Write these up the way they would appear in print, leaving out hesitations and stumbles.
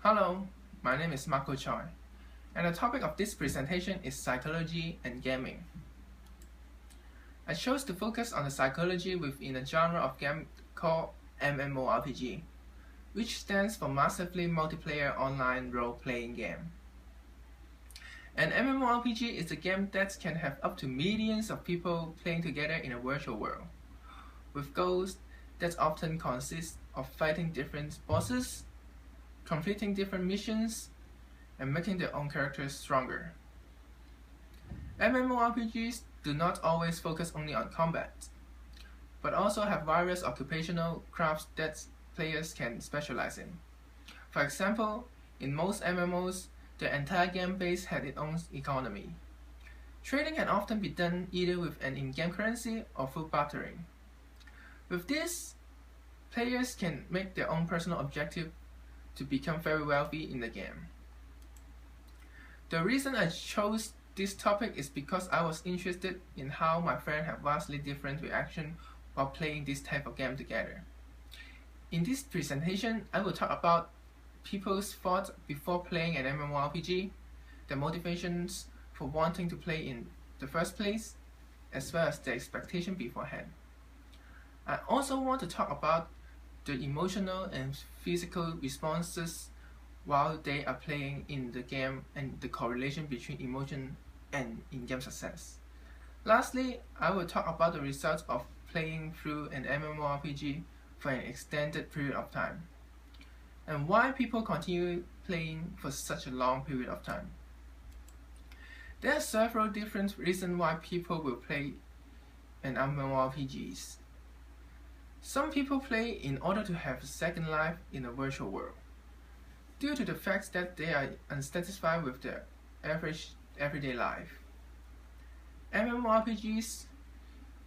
Hello, my name is Marco Choi, and the topic of this presentation is psychology and gaming. I chose to focus on the psychology within a genre of game called MMORPG, which stands for Massively Multiplayer Online Role-Playing Game. An MMORPG is a game that can have up to millions of people playing together in a virtual world, with goals that often consist of fighting different bosses, completing different missions, and making their own characters stronger. MMORPGs do not always focus only on combat, but also have various occupational crafts that players can specialize in. For example, in most MMOs, the entire game base had its own economy. Trading can often be done either with an in-game currency or through bartering. With this, players can make their own personal objective to become very wealthy in the game. The reason I chose this topic is because I was interested in how my friends have vastly different reaction while playing this type of game together. In this presentation, I will talk about people's thoughts before playing an MMORPG, their motivations for wanting to play in the first place, as well as their expectation beforehand. I also want to talk about the emotional and physical responses while they are playing in the game and the correlation between emotion and in-game success. Lastly, I will talk about the results of playing through an MMORPG for an extended period of time, and why people continue playing for such a long period of time. There are several different reasons why people will play an MMORPGs. Some people play in order to have a second life in a virtual world, due to the fact that they are unsatisfied with their average everyday life. MMORPGs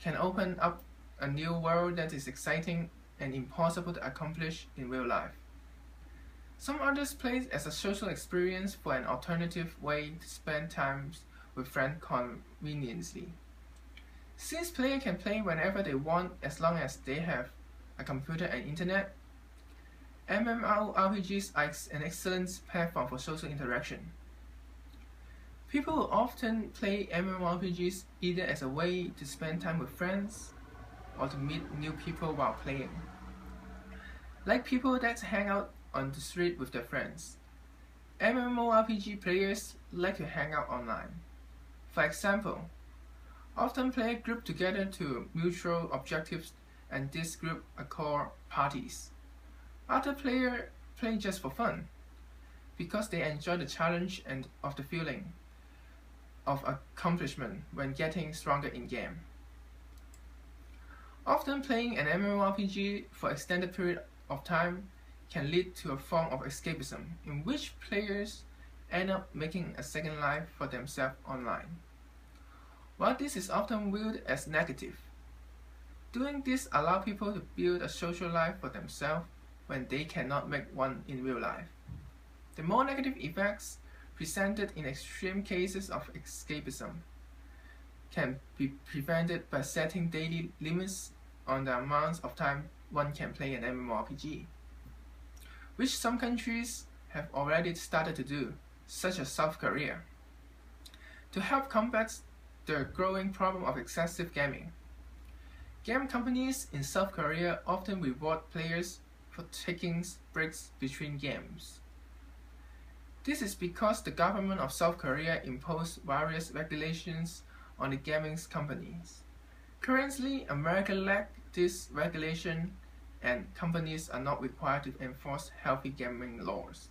can open up a new world that is exciting and impossible to accomplish in real life. Some others play as a social experience for an alternative way to spend time with friends conveniently. Since players can play whenever they want as long as they have a computer and internet, MMORPGs are an excellent platform for social interaction. People will often play MMORPGs either as a way to spend time with friends or to meet new people while playing. Like people that hang out on the street with their friends, MMORPG players like to hang out online. For example, often players group together to mutual objectives, and this group are called parties. Other players play just for fun, because they enjoy the challenge and of the feeling of accomplishment when getting stronger in game. Often playing an MMORPG for extended period of time can lead to a form of escapism, in which players end up making a second life for themselves online. While this is often viewed as negative, doing this allows people to build a social life for themselves when they cannot make one in real life. The more negative effects presented in extreme cases of escapism can be prevented by setting daily limits on the amount of time one can play an MMORPG, which some countries have already started to do, such as South Korea. To help combat the growing problem of excessive gaming, game companies in South Korea often reward players for taking breaks between games. This is because the government of South Korea imposed various regulations on the gaming companies. Currently, America lacks this regulation, and companies are not required to enforce healthy gaming laws.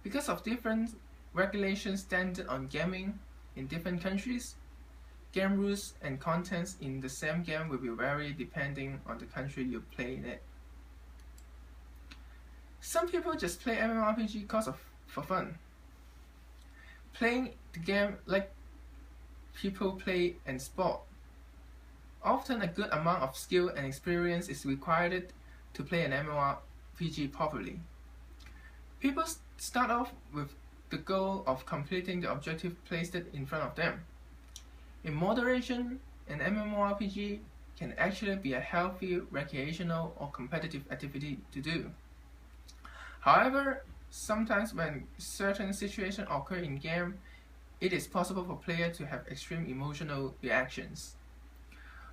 Because of different regulation standards on gaming in different countries, game rules and contents in the same game will be vary depending on the country you play in it. Some people just play MMORPG for fun, playing the game like people play and sport. Often a good amount of skill and experience is required to play an MMORPG properly. People start off with the goal of completing the objective placed in front of them. In moderation, an MMORPG can actually be a healthy recreational or competitive activity to do. However, Sometimes when certain situations occur in game, it is possible for players to have extreme emotional reactions.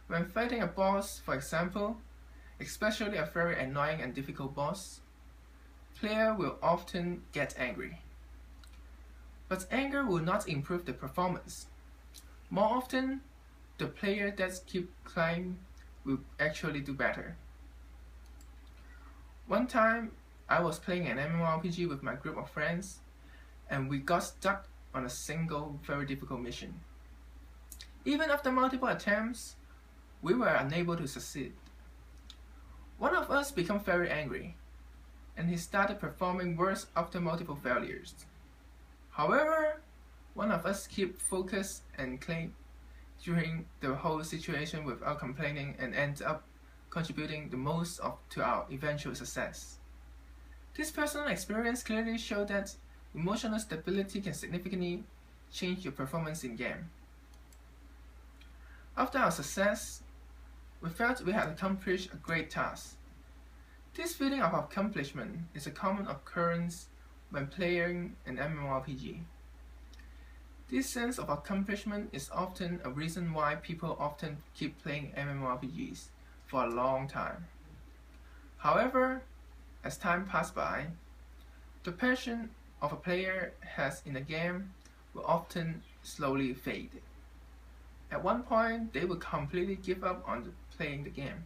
When fighting a boss, for example, especially a very annoying and difficult boss, player will often get angry. But anger will not improve the performance. More often, the player that keeps crying will actually do better. One time, I was playing an MMORPG with my group of friends, and we got stuck on a single very difficult mission. Even after multiple attempts, we were unable to succeed. One of us became very angry, and he started performing worse after multiple failures. However, one of us kept focused and clean during the whole situation without complaining and ended up contributing the most to our eventual success. This personal experience clearly showed that emotional stability can significantly change your performance in game. After our success, we felt we had accomplished a great task. This feeling of accomplishment is a common occurrence when playing an MMORPG. This sense of accomplishment is often a reason why people often keep playing MMORPGs for a long time. However, as time passes by, the passion of a player has in a game will often slowly fade. At one point, they will completely give up on playing the game.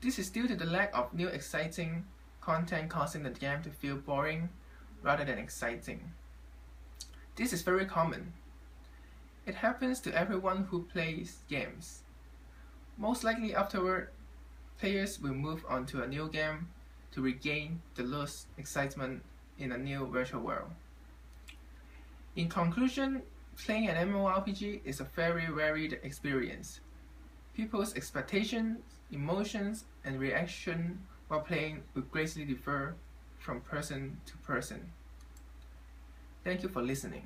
This is due to the lack of new exciting content causing the game to feel boring rather than exciting. This is very common. It happens to everyone who plays games. Most likely afterward, players will move on to a new game to regain the lost excitement in a new virtual world. In conclusion, playing an MMORPG is a very varied experience. People's expectations, emotions, and reaction while playing will greatly differ from person to person. Thank you for listening.